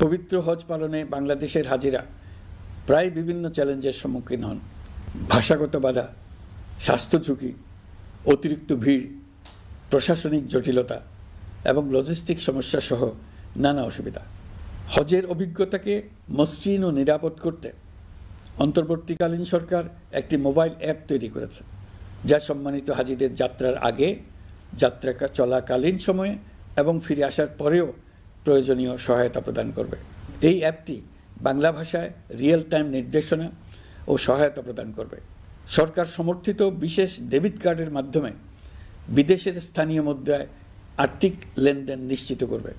পবিত্র হজ পালনে বাংলাদেশের হাজিরা প্রায় বিভিন্ন চ্যালেঞ্জের সম্মুখীন হন। ভাষাগত বাধা, স্বাস্থ্য ঝুঁকি, অতিরিক্ত ভিড়, প্রশাসনিক জটিলতা এবং লজিস্টিক সমস্যা সহ নানা অসুবিধা। হজের অভিজ্ঞতাকে মসৃণ ও নিরাপদ করতে অন্তর্বর্তীকালীন সরকার একটি মোবাইল অ্যাপ তৈরি করেছে, যা সম্মানিত হাজিদের যাত্রার আগে, যাত্রা চলাকালীন সময়ে এবং ফিরে আসার পরেও প্রয়োজনীয় সহায়তা প্রদান করবে। এই অ্যাপটি বাংলা ভাষায় রিয়েল টাইম নির্দেশনা ও সহায়তা প্রদান করবে। সরকার সমর্থিত বিশেষ ডেবিট কার্ডের মাধ্যমে বিদেশের স্থানীয় মুদ্রায় আর্থিক লেনদেন নিশ্চিত করবে।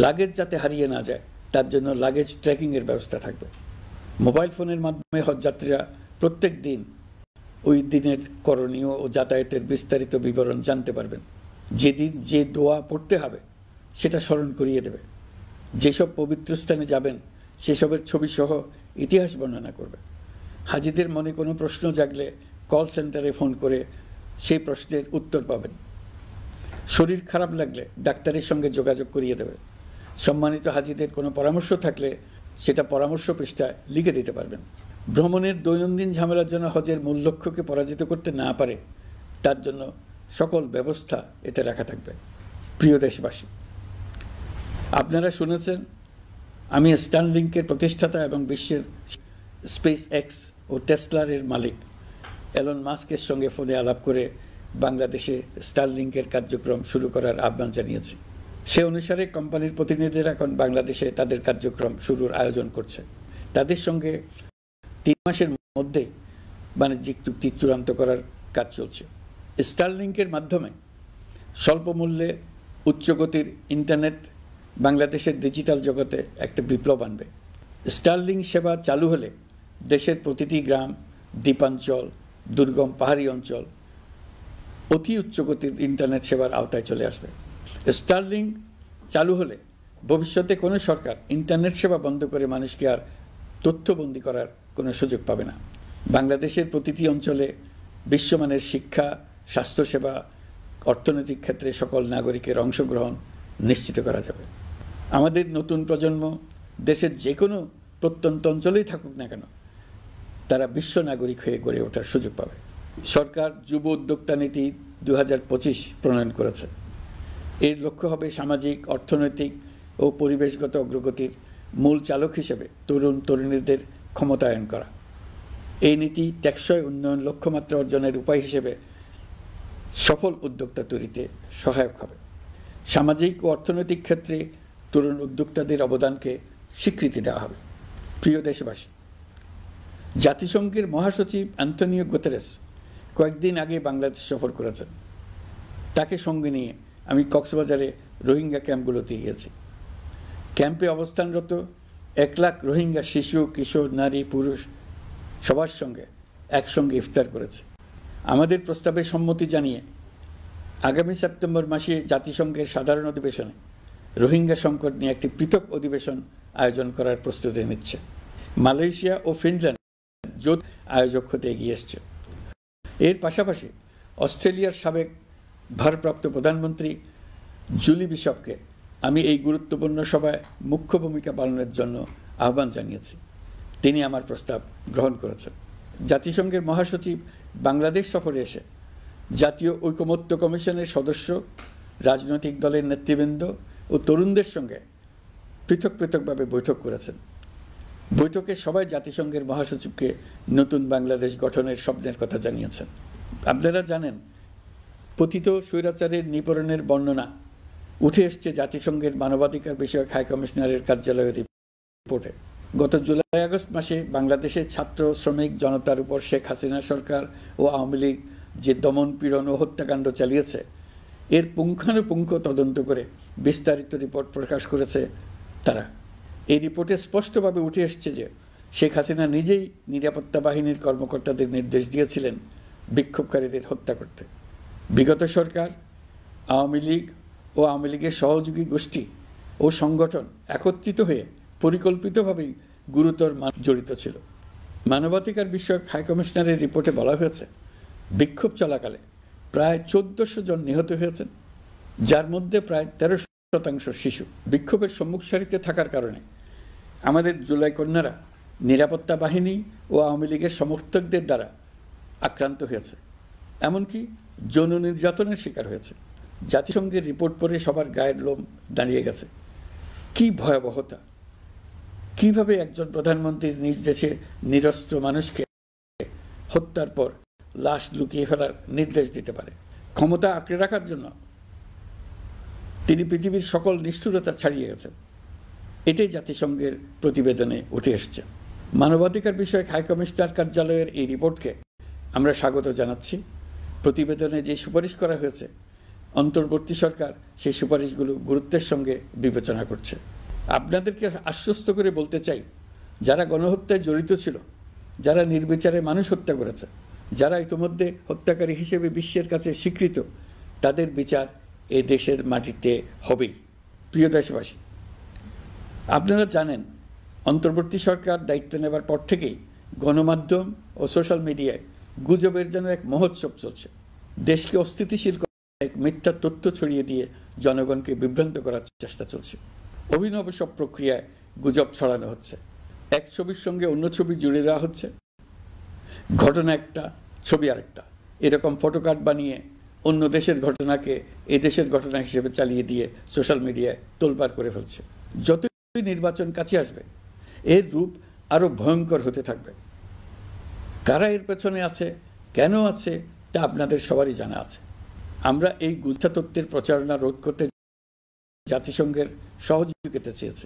লাগেজ যাতে হারিয়ে না যায় তার জন্য লাগেজ ট্র্যাকিংয়ের ব্যবস্থা থাকবে। মোবাইল ফোনের মাধ্যমে হজযাত্রীরা প্রত্যেক দিন ওই দিনের করণীয় ও যাতায়াতের বিস্তারিত বিবরণ জানতে পারবেন। যেদিন যে দোয়া পড়তে হবে সেটা স্মরণ করিয়ে দেবে। যেসব পবিত্র স্থানে যাবেন সেসবের ছবিসহ ইতিহাস বর্ণনা করবে। হাজিদের মনে কোনো প্রশ্ন জাগলে কল সেন্টারে ফোন করে সেই প্রশ্নের উত্তর পাবেন। শরীর খারাপ লাগলে ডাক্তারের সঙ্গে যোগাযোগ করিয়ে দেবে। সম্মানিত হাজিদের কোনো পরামর্শ থাকলে সেটা পরামর্শ পৃষ্ঠায় লিখে দিতে পারবেন। ভ্রমণের দৈনন্দিন ঝামেলার জন্য হজের মূল লক্ষ্যকে পরাজিত করতে না পারে তার জন্য সকল ব্যবস্থা এতে রাখা থাকবে। প্রিয় দেশবাসী, আপনারা শুনেছেন আমি স্টারলিংকের প্রতিষ্ঠাতা এবং বিশ্বের স্পেস এক্স ও টেসলার মালিক এলন মাস্কের সঙ্গে ফোনে আলাপ করে বাংলাদেশে স্টারলিংকের কার্যক্রম শুরু করার আহ্বান জানিয়েছি। সে অনুসারে কোম্পানির প্রতিনিধিরা এখন বাংলাদেশে তাদের কার্যক্রম শুরুর আয়োজন করছে। তাদের সঙ্গে 3 মাসের মধ্যে বাণিজ্যিক চুক্তি চূড়ান্ত করার কাজ চলছে। স্টারলিংকের মাধ্যমে স্বল্প মূল্যে উচ্চগতির ইন্টারনেট বাংলাদেশের ডিজিটাল জগতে একটা বিপ্লব আনবে। স্টারলিং সেবা চালু হলে দেশের প্রতিটি গ্রাম, দ্বীপাঞ্চল, দুর্গম পাহাড়ি অঞ্চল অতি উচ্চগতির ইন্টারনেট সেবার আওতায় চলে আসবে। স্টারলিং চালু হলে ভবিষ্যতে কোনো সরকার ইন্টারনেট সেবা বন্ধ করে মানুষকে আর তথ্যবন্দী করার কোনো সুযোগ পাবে না। বাংলাদেশের প্রতিটি অঞ্চলে বিশ্বমানের শিক্ষা, স্বাস্থ্যসেবা, অর্থনৈতিক ক্ষেত্রে সকল নাগরিকের অংশগ্রহণ নিশ্চিত করা যাবে। আমাদের নতুন প্রজন্ম দেশের যে কোনো প্রত্যন্ত অঞ্চলেই থাকুক না কেন তারা বিশ্ব নাগরিক হয়ে গড়ে ওঠার সুযোগ পাবে। সরকার যুব উদ্যোক্তা নীতি 2025 প্রণয়ন করেছে। এর লক্ষ্য হবে সামাজিক, অর্থনৈতিক ও পরিবেশগত অগ্রগতির মূল চালক হিসেবে তরুণ তরুণীদের ক্ষমতায়ন করা। এই নীতি টেকসই উন্নয়ন লক্ষ্যমাত্রা অর্জনের উপায় হিসেবে সফল উদ্যোক্তা তৈরিতে সহায়ক হবে। সামাজিক ও অর্থনৈতিক ক্ষেত্রে তরুণ উদ্যোক্তাদের অবদানকে স্বীকৃতি দেওয়া হবে। প্রিয় দেশবাসী, জাতিসংঘের মহাসচিব অ্যান্টনিও গুতেরেস কয়েকদিন আগে বাংলাদেশ সফর করেছেন। তাকে সঙ্গে নিয়ে আমি কক্সবাজারে রোহিঙ্গা ক্যাম্পগুলোতে গিয়েছি। ক্যাম্পে অবস্থানরত 1 লাখ রোহিঙ্গা শিশু, কিশোর, নারী, পুরুষ সবার সঙ্গে একসঙ্গে ইফতার করেছে। আমাদের প্রস্তাবে সম্মতি জানিয়ে আগামী সেপ্টেম্বর মাসে জাতিসংঘের সাধারণ অধিবেশনে রোহিঙ্গা সংকট নিয়ে একটি পৃথক অধিবেশন আয়োজন করার প্রস্তুতি নিচ্ছে। মালয়েশিয়া ও ফিনল্যান্ড যৌথ আয়োজক হতে এগিয়ে এসছে। এর পাশাপাশি অস্ট্রেলিয়ার সাবেক ভারপ্রাপ্ত প্রধানমন্ত্রী জুলি বিশপকে আমি এই গুরুত্বপূর্ণ সভায় মুখ্য ভূমিকা পালনের জন্য আহ্বান জানিয়েছি। তিনি আমার প্রস্তাব গ্রহণ করেছেন। জাতিসংঘের মহাসচিব বাংলাদেশ সফরে এসে জাতীয় ঐকমত্য কমিশনের সদস্য, রাজনৈতিক দলের নেতৃবৃন্দ ও তরুণদের সঙ্গে পৃথকভাবে বৈঠক করেছেন। বৈঠকে সবাই জাতিসংঘের মহাসচিবকে নতুন বাংলাদেশ গঠনের স্বপ্নের কথা জানিয়েছেন। আপনারা জানেন, পতিত স্বৈরাচারের নিপীড়নের বর্ণনা উঠে এসছে জাতিসংঘের মানবাধিকার বিষয়ক হাই কমিশনারের কার্যালয়ের রিপোর্টে। গত জুলাই-আগস্ট মাসে বাংলাদেশের ছাত্র, শ্রমিক জনতার উপর শেখ হাসিনা সরকার ও আওয়ামী লীগ যে দমন, পীড়ন ও হত্যাকাণ্ড চালিয়েছে এর পুঙ্খানুপুঙ্খ তদন্ত করে বিস্তারিত রিপোর্ট প্রকাশ করেছে তারা। এই রিপোর্টে স্পষ্টভাবে উঠে এসছে যে শেখ হাসিনা নিজেই নিরাপত্তা বাহিনীর কর্মকর্তাদের নির্দেশ দিয়েছিলেন বিক্ষোভকারীদের হত্যা করতে। বিগত সরকার, আওয়ামী লীগ ও আওয়ামী লীগের সহযোগী গোষ্ঠী ও সংগঠন একত্রিত হয়ে পরিকল্পিতভাবেই গুরুতর জড়িত ছিল। মানবাধিকার বিষয়ক হাই কমিশনারের রিপোর্টে বলা হয়েছে বিক্ষোভ চলাকালে প্রায় 1400 জন নিহত হয়েছেন, যার মধ্যে প্রায় 1300 শতাংশ শিশু। বিক্ষোভের সম্মুখ সারিতে থাকার কারণে আমাদের জুলাই কন্যারা নিরাপত্তা বাহিনী ও আওয়ামী লীগের সমর্থকদের দ্বারা আক্রান্ত হয়েছে, এমনকি যৌন নির্যাতনের শিকার হয়েছে। জাতিসংঘের রিপোর্ট পড়ে সবার গায়ের লোম দাঁড়িয়ে গেছে। কি ভয়াবহতা! কিভাবে একজন প্রধানমন্ত্রী নিজ দেশে নিরস্ত্র মানুষকে হত্যার পর লাশ লুকিয়ে ফেলার নির্দেশ দিতে পারে? ক্ষমতা আঁকড়ে রাখার জন্য তিনি পৃথিবীর সকল নিষ্ঠুরতা ছাড়িয়ে গেছেন। এটাই জাতিসংঘের প্রতিবেদনে উঠে এসছে। মানবাধিকার বিষয়ক হাইকমিশনার কার্যালয়ের এই রিপোর্টকে আমরা স্বাগত জানাচ্ছি। প্রতিবেদনে যে সুপারিশ করা হয়েছে, অন্তর্বর্তী সরকার সেই সুপারিশগুলো গুরুত্বের সঙ্গে বিবেচনা করছে। আপনাদেরকে আশ্বস্ত করে বলতে চাই, যারা গণহত্যায় জড়িত ছিল, যারা নির্বিচারে মানুষ হত্যা করেছে, যারা ইতিমধ্যে হত্যাকারী হিসেবে বিশ্বের কাছে স্বীকৃত, তাদের বিচার এ দেশের মাটিতে হবেই। প্রিয় দেশবাসী, আপনারা জানেন অন্তর্বর্তী সরকার দায়িত্ব নেবার পর থেকেই গণমাধ্যম ও সোশ্যাল মিডিয়ায় গুজবের যেন এক মহোৎসব চলছে। দেশকে অস্থিতিশীল করে এক মিথ্যা তথ্য ছড়িয়ে দিয়ে জনগণকে বিভ্রান্ত করার চেষ্টা চলছে। অভিনব সব প্রক্রিয়ায় গুজব ছড়ানো হচ্ছে। এক ছবির সঙ্গে অন্য ছবি জুড়ে দেওয়া হচ্ছে, ঘটনা একটা, ছবি আরেকটা। এরকম ফটোকার্ড বানিয়ে অন্য দেশের ঘটনাকে এ দেশের ঘটনা হিসেবে চালিয়ে দিয়ে সোশ্যাল মিডিয়ায় তোলপাড় করে ফেলছে। যতই নির্বাচন কাছে আসবে, এর রূপ আরো ভয়ঙ্কর হতে থাকবে। কারা এর পেছনে আছে, কেন আছে, তা আপনাদের সবারই জানা আছে। আমরা এই মিথ্যা তথ্যের প্রচারণা রোধ করতে জাতিসংঘের সহযোগিতা চেয়েছি।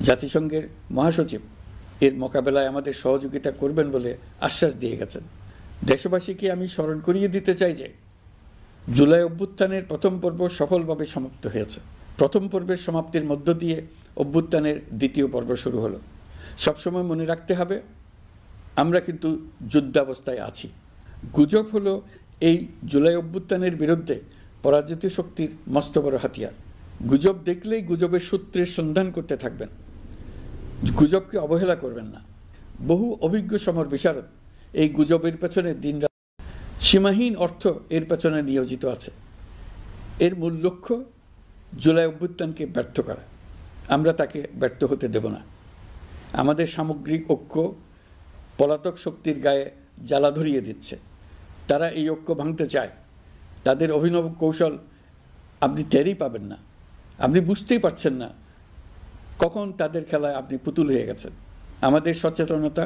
জাতিসংঘের মহাসচিব এর মোকাবেলায় আমাদের সহযোগিতা করবেন বলে আশ্বাস দিয়ে গেছেন। দেশবাসীকে আমি স্মরণ করিয়ে দিতে চাই যে জুলাই অভ্যুত্থানের প্রথম পর্ব সফলভাবে সমাপ্ত হয়েছে। প্রথম পর্বের সমাপ্তির মধ্য দিয়ে অভ্যুত্থানের দ্বিতীয় পর্ব শুরু হলো। সবসময় মনে রাখতে হবে, আমরা কিন্তু যুদ্ধাবস্থায় আছি। গুজব হলো এই জুলাই অভ্যুত্থানের বিরুদ্ধে পরাজিত শক্তির মস্ত বড় হাতিয়ার। গুজব দেখলেই গুজবের সূত্রের সন্ধান করতে থাকবেন, গুজবকে অবহেলা করবেন না। বহু অভিজ্ঞ সমর বিশারদ এই গুজবের পেছনে দিনরাত সীমাহীন অর্থ এর পেছনে নিয়োজিত আছে। এর মূল লক্ষ্য জুলাই অভ্যুত্থানকে ব্যর্থ করা। আমরা তাকে ব্যর্থ হতে দেব না। আমাদের সামগ্রিক ঐক্য পলাতক শক্তির গায়ে জ্বালা ধরিয়ে দিচ্ছে। তারা এই ঐক্য ভাঙতে চায়। তাদের অভিনব কৌশল আপনি টেরই পাবেন না, আপনি বুঝতেই পারছেন না কখন তাদের খেলায় আপনি পুতুল হয়ে গেছেন। আমাদের সচেতনতা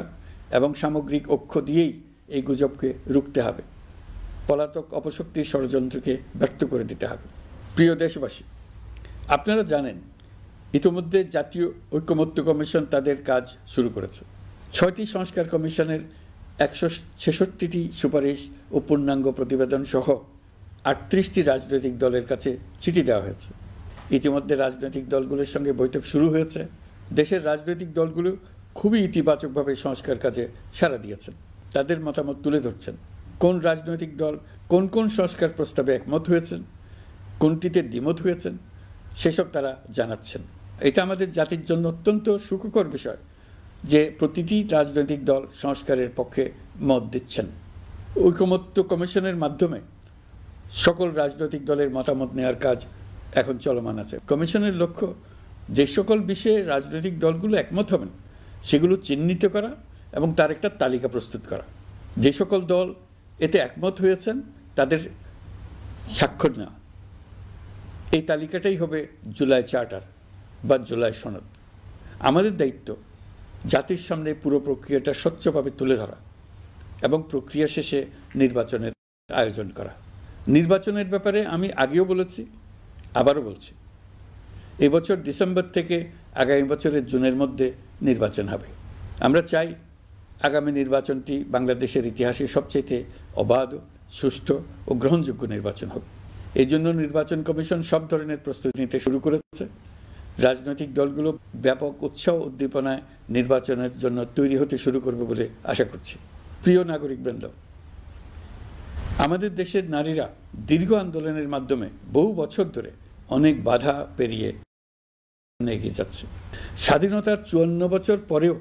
এবং সামগ্রিক ঐক্য দিয়েই এই গুজবকে রুখতে হবে, পলাতক অপশক্তির ষড়যন্ত্রকে ব্যর্থ করে দিতে হবে। প্রিয় দেশবাসী, আপনারা জানেন ইতিমধ্যে জাতীয় ঐকমত্য কমিশন তাদের কাজ শুরু করেছে। 6টি সংস্কার কমিশনের 166টি সুপারিশ ও পূর্ণাঙ্গ প্রতিবেদন সহ 38টি রাজনৈতিক দলের কাছে চিঠি দেওয়া হয়েছে। ইতিমধ্যে রাজনৈতিক দলগুলোর সঙ্গে বৈঠক শুরু হয়েছে। দেশের রাজনৈতিক দলগুলো খুবই ইতিবাচকভাবে সংস্কার কাজে সাড়া দিয়েছেন, তাদের মতামত তুলে ধরছেন। কোন রাজনৈতিক দল কোন কোন সংস্কার প্রস্তাবে একমত হয়েছেন, কোনটিতে দ্বিমত হয়েছেন, সেসব তারা জানাচ্ছেন। এটা আমাদের জাতির জন্য অত্যন্ত সুখকর বিষয় যে প্রতিটি রাজনৈতিক দল সংস্কারের পক্ষে মত দিচ্ছেন। ঐকমত্য কমিশনের মাধ্যমে সকল রাজনৈতিক দলের মতামত নেওয়ার কাজ এখন চলমান আছে। কমিশনের লক্ষ্য যে সকল বিষয়ে রাজনৈতিক দলগুলো একমত হবেন সেগুলো চিহ্নিত করা এবং তার একটা তালিকা প্রস্তুত করা। যে সকল দল এতে একমত হয়েছেন তাদের স্বাক্ষর নেওয়া। এই তালিকাটাই হবে জুলাই চার্টার বা জুলাই সনদ। আমাদের দায়িত্ব জাতির সামনে পুরো প্রক্রিয়াটা স্বচ্ছভাবে তুলে ধরা এবং প্রক্রিয়া শেষে নির্বাচনের আয়োজন করা। নির্বাচনের ব্যাপারে আমি আগেও বলেছি, আবারও বলছি, এবছর ডিসেম্বর থেকে আগামী বছরের জুনের মধ্যে নির্বাচন হবে। আমরা চাই আগামী নির্বাচনটি বাংলাদেশের ইতিহাসে সবচেয়ে অবাধ, সুষ্ঠু ও গ্রহণযোগ্য নির্বাচন হবে। এই জন্য নির্বাচন কমিশন সব ধরনের প্রস্তুতি নিতে শুরু করেছে। রাজনৈতিক দলগুলো ব্যাপক উৎসাহ উদ্দীপনায় নির্বাচনের জন্য তৈরি হতে শুরু করবে বলে আশা করছি। প্রিয় নাগরিকবৃন্দ, আমাদের দেশের নারীরা দীর্ঘ আন্দোলনের মাধ্যমে বহু বছর ধরে অনেক বাধা পেরিয়ে এগিয়ে যাচ্ছে। স্বাধীনতার 54 বছর পরেও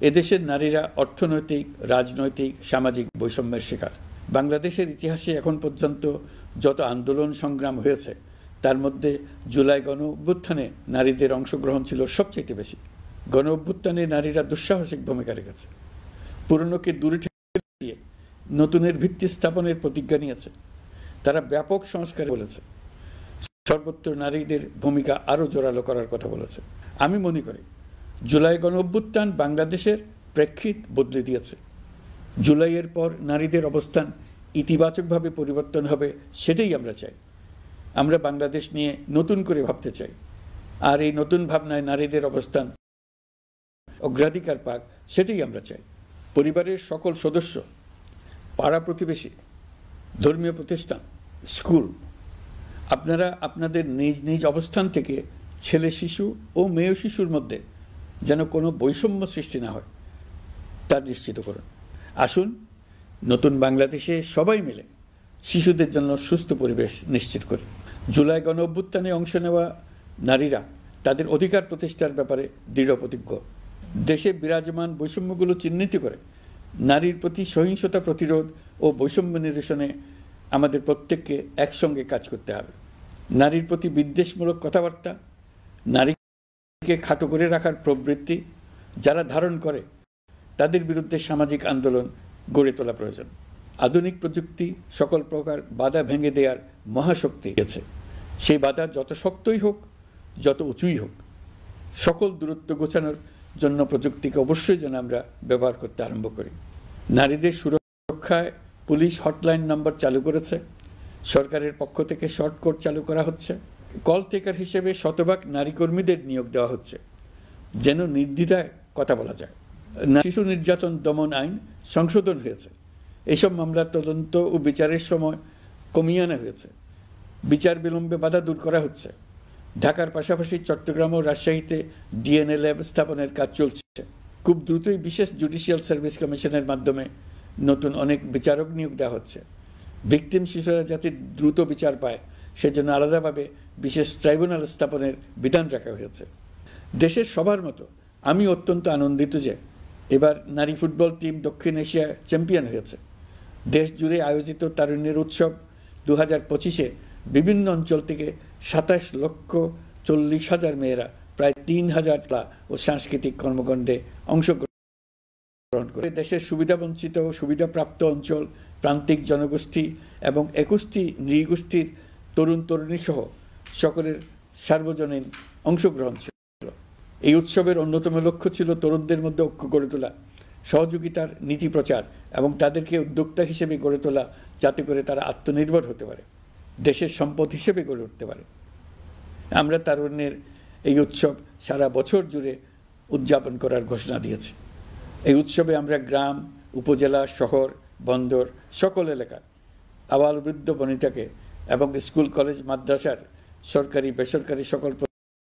এদেশের নারীরা অর্থনৈতিক, রাজনৈতিক, সামাজিক বৈষম্যের শিকার। বাংলাদেশের ইতিহাসে এখন পর্যন্ত যত আন্দোলন সংগ্রাম হয়েছে তার মধ্যে জুলাই গণ অভ্যুত্থানে নারীদের অংশগ্রহণ ছিল সবচেয়ে বেশি। গণ অভ্যুত্থানে নারীরা দুঃসাহসিক ভূমিকা রেখেছে, পুরনোকে দূরে ঠেকিয়ে নতুনের ভিত্তি স্থাপনের প্রতিজ্ঞা নিয়েছে। তারা ব্যাপক সংস্কার বলেছে, সর্বত্র নারীদের ভূমিকা আরও জোরালো করার কথা বলেছে। আমি মনে করি জুলাই গণ অভ্যুত্থান বাংলাদেশের প্রেক্ষিত বদলে দিয়েছে। জুলাইয়ের পর নারীদের অবস্থান ইতিবাচকভাবে পরিবর্তন হবে, সেটাই আমরা চাই। আমরা বাংলাদেশ নিয়ে নতুন করে ভাবতে চাই, আর এই নতুন ভাবনায় নারীদের অবস্থান অগ্রাধিকার পাক, সেটাই আমরা চাই। পরিবারের সকল সদস্য, পাড়া প্রতিবেশী, ধর্মীয় প্রতিষ্ঠান, স্কুল, আপনারা আপনাদের নিজ নিজ অবস্থান থেকে ছেলে শিশু ও মেয়ে শিশুর মধ্যে যেন কোনো বৈষম্য সৃষ্টি না হয় তা নিশ্চিত করুন। আসুন নতুন বাংলাদেশে সবাই মিলে শিশুদের জন্য সুস্থ পরিবেশ নিশ্চিত করি। জুলাই গণ অভ্যুত্থানে অংশ নেওয়া নারীরা তাদের অধিকার প্রতিষ্ঠার ব্যাপারে দৃঢ় প্রতিজ্ঞ। দেশে বিরাজমান বৈষম্যগুলো চিহ্নিত করে নারীর প্রতি সহিংসতা প্রতিরোধ ও বৈষম্য নিরসনে আমাদের প্রত্যেককে একসঙ্গে কাজ করতে হবে। নারীর প্রতি বিদ্বেষমূলক কথাবার্তা, নারীকে খাটো করে রাখার প্রবৃত্তি যারা ধারণ করে, তাদের বিরুদ্ধে সামাজিক আন্দোলন গড়ে তোলা প্রয়োজন। আধুনিক প্রযুক্তি সকল প্রকার বাধা ভেঙে দেওয়ার মহাশক্তি আছে। সেই বাধা যত শক্তই হোক, যত উঁচুই হোক, সকল দূরত্ব গোছানোর জন্য প্রযুক্তিকে অবশ্যই যেন আমরা ব্যবহার করতে আরম্ভ করি। নারীদের সুরক্ষায় পুলিশ হটলাইন নাম্বার চালু করেছে, সরকারের পক্ষ থেকে শর্ট কোড চালু করা হচ্ছে, কল টেকার হিসেবে শতভাগ নারী কর্মীদের নিয়োগ দেওয়া হচ্ছে, যেন নির্দ্বিধায় কথা বলা যায়। শিশু নির্যাতন দমন আইন সংশোধন হয়েছে, এসব মামলার তদন্ত ও বিচারের সময় কমিয়ে আনা হয়েছে, বিচার বিলম্বে বাধা দূর করা হচ্ছে। ঢাকার পাশাপাশি চট্টগ্রাম ও রাজশাহীতে ডিএনএ ল্যাব স্থাপনের কাজ চলছে। খুব দ্রুতই বিশেষ জুডিশিয়াল সার্ভিস কমিশনের মাধ্যমে নতুন অনেক বিচারক নিয়োগ দেওয়া হচ্ছে। ভিকটিম শিশুরা যাতে দ্রুত বিচার পায়, সেজন্য আলাদাভাবে বিশেষ ট্রাইব্যুনাল স্থাপনের বিধান রাখা হয়েছে। দেশের সবার মতো আমি অত্যন্ত আনন্দিত যে এবার নারী ফুটবল টিম দক্ষিণ এশিয়া চ্যাম্পিয়ন হয়েছে। দেশ জুড়ে আয়োজিত তারুণ্যের উৎসব 2025-এ বিভিন্ন অঞ্চল থেকে 27,40,000 মেয়েরা প্রায় 3,000 ও সাংস্কৃতিক কর্মকাণ্ডে অংশগ্রহণ করে। দেশের সুবিধাবঞ্চিত ও সুবিধাপ্রাপ্ত অঞ্চল, প্রান্তিক জনগোষ্ঠী এবং 21টি নৃগোষ্ঠীর তরুণ তরুণী সহ সকলের সার্বজনীন অংশগ্রহণ ছিল। এই উৎসবের অন্যতম লক্ষ্য ছিল তরুণদের মধ্যে ঐক্য গড়ে তোলা, সহযোগিতার নীতি প্রচার এবং তাদেরকে উদ্যোক্তা হিসেবে গড়ে তোলা, যাতে করে তারা আত্মনির্ভর হতে পারে, দেশের সম্পদ হিসেবে গড়ে উঠতে পারে। আমরা তারুণ্যের এই উৎসব সারা বছর জুড়ে উদযাপন করার ঘোষণা দিয়েছি। এই উৎসবে আমরা গ্রাম, উপজেলা, শহর, বন্দর সকল এলাকার আবাল বৃদ্ধ বনিতাকে এবং স্কুল, কলেজ, মাদ্রাসার সরকারি বেসরকারি সকল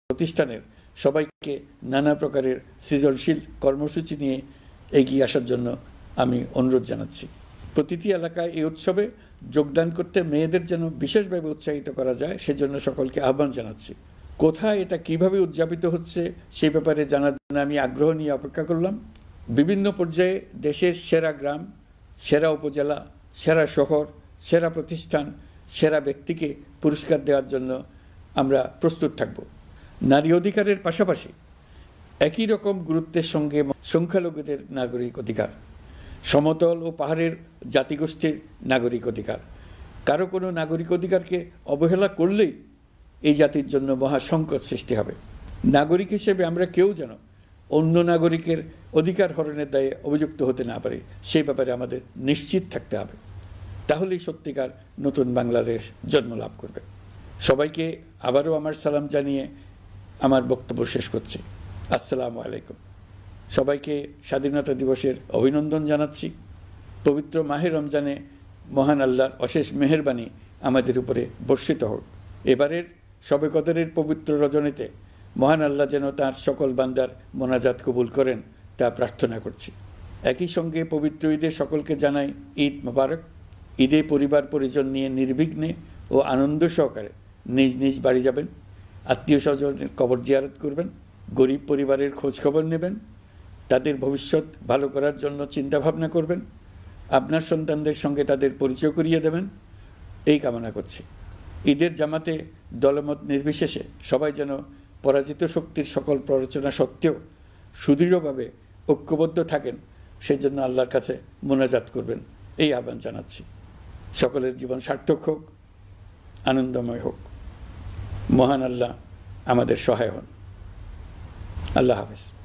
প্রতিষ্ঠানের সবাইকে নানা প্রকারের সৃজনশীল কর্মসূচি নিয়ে এগিয়ে আসার জন্য আমি অনুরোধ জানাচ্ছি। প্রতিটি এলাকায় এই উৎসবে যোগদান করতে মেয়েদের যেন বিশেষভাবে উৎসাহিত করা যায়, সেজন্য সকলকে আহ্বান জানাচ্ছি। কোথায় এটা কিভাবে উদযাপিত হচ্ছে সেই ব্যাপারে জানার জন্য আমি আগ্রহ নিয়ে অপেক্ষা করলাম। বিভিন্ন পর্যায়ে দেশের সেরা গ্রাম, সেরা উপজেলা, সেরা শহর, সেরা প্রতিষ্ঠান, সেরা ব্যক্তিকে পুরস্কার দেওয়ার জন্য আমরা প্রস্তুত থাকব। নারী অধিকারের পাশাপাশি একই রকম গুরুত্বের সঙ্গে সংখ্যালঘুদের নাগরিক অধিকার, সমতল ও পাহাড়ের জাতিগোষ্ঠীর নাগরিক অধিকার, কারো কোনো নাগরিক অধিকারকে অবহেলা করলেই এই জাতির জন্য মহা সংকট সৃষ্টি হবে। নাগরিক হিসেবে আমরা কেউ যেন অন্য নাগরিকের অধিকার হরণের দায়ে অভিযুক্ত হতে না পারি, সেই ব্যাপারে আমাদের নিশ্চিত থাকতে হবে। তাহলেই সত্যিকার নতুন বাংলাদেশ জন্ম লাভ করবে। সবাইকে আবারও আমার সালাম জানিয়ে আমার বক্তব্য শেষ করছি। আসসালামু আলাইকুম। সবাইকে স্বাধীনতা দিবসের অভিনন্দন জানাচ্ছি। পবিত্র মাহে রমজানে মহান আল্লাহর অশেষ মেহেরবানি আমাদের উপরে বর্ষিত হোক। এবারের শবে কদরের পবিত্র রজনীতে মহান আল্লাহ যেন তাঁর সকল বান্দার মোনাজাত কবুল করেন তা প্রার্থনা করছি। একই সঙ্গে পবিত্র ঈদে সকলকে জানাই ঈদ মোবারক। ঈদে পরিবার পরিজন নিয়ে নির্বিঘ্নে ও আনন্দ সহকারে নিজ নিজ বাড়ি যাবেন, আত্মীয় স্বজনের কবর জিয়ারত করবেন, গরিব পরিবারের খোঁজখবর নেবেন, তাদের ভবিষ্যৎ ভালো করার জন্য চিন্তাভাবনা করবেন, আপনার সন্তানদের সঙ্গে তাদের পরিচয় করিয়ে দেবেন, এই কামনা করছি। ঈদের জামাতে দলমত নির্বিশেষে সবাই যেন পরাজিত শক্তির সকল প্ররোচনা সত্ত্বেও সুদৃঢ়ভাবে ঐক্যবদ্ধ থাকেন, সেই জন্য আল্লাহর কাছে মোনাজাত করবেন, এই আহ্বান জানাচ্ছি। সকলের জীবন সার্থক হোক, আনন্দময় হোক। মহান আল্লাহ আমাদের সহায় হন। আল্লাহ হাফেজ।